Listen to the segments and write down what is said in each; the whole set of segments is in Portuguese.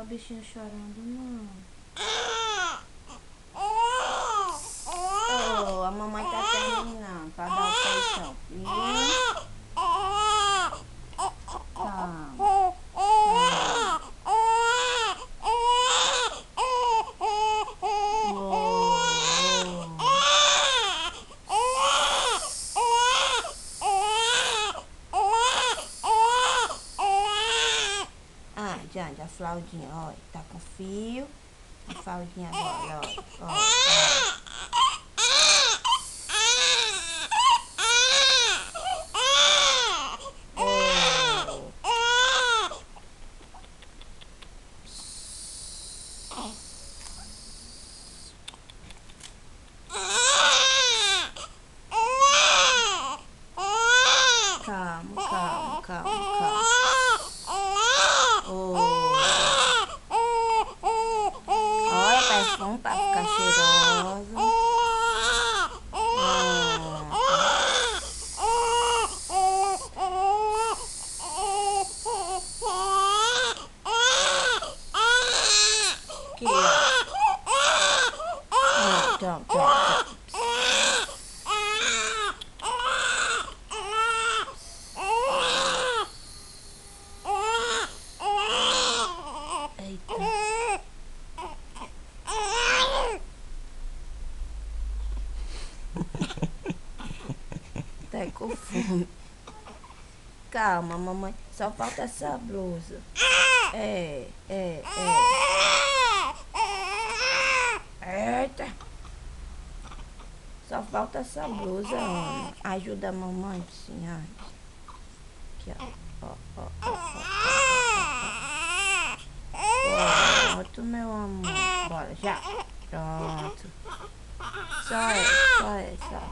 bichinho chorando, não. Oh, a mamãe tá terminando pra dar o peitão, viu? Calma. Ah, Jane, a fraldinha, olha, tá com fio. A fraldinha agora, olha, olha. Calma, calma, calma, calma. Olha, perfume pra ficar cheirosa. Aqui, ó. Então, tá com fome. Calma, mamãe. Só falta essa blusa. Eita. Só falta essa blusa, Ana. Ajuda a mamãe, sim, aqui, ó. Pronto, meu amor. Bora, já. Pronto. Só essa.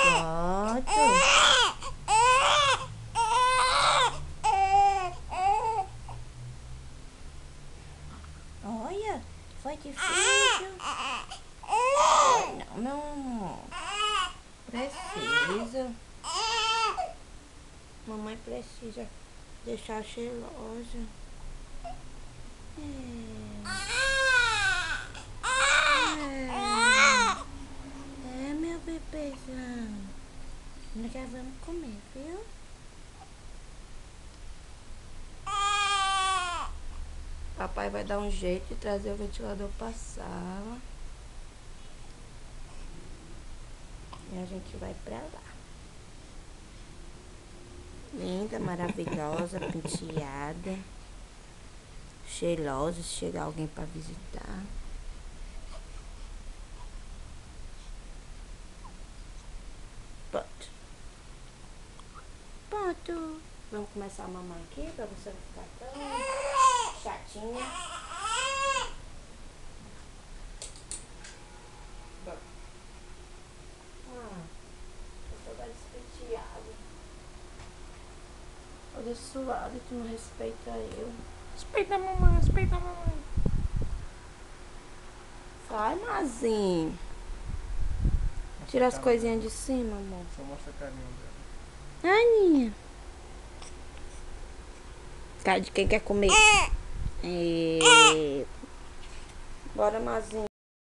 Pronto. Olha, foi difícil. Não, meu amor. Precisa. Mamãe precisa deixar cheirosa. Meu bebezão. Nós já vamos comer, viu? Papai vai dar um jeito de trazer o ventilador pra sala. E a gente vai pra lá. Linda, maravilhosa, penteada. Cheirosa, se chegar alguém pra visitar. Pronto. Vamos começar a mamar aqui pra você não ficar tão chatinha. Eu tô despenteada. Toda suada, tu não respeita eu. Respeita a mamãe, respeita a mamãe. Sai, Mazinho. Tira as coisinhas de cima, amor. Só mostra a carinha dela. Aninha. Cara de quem quer comer. Bora, Mazinho.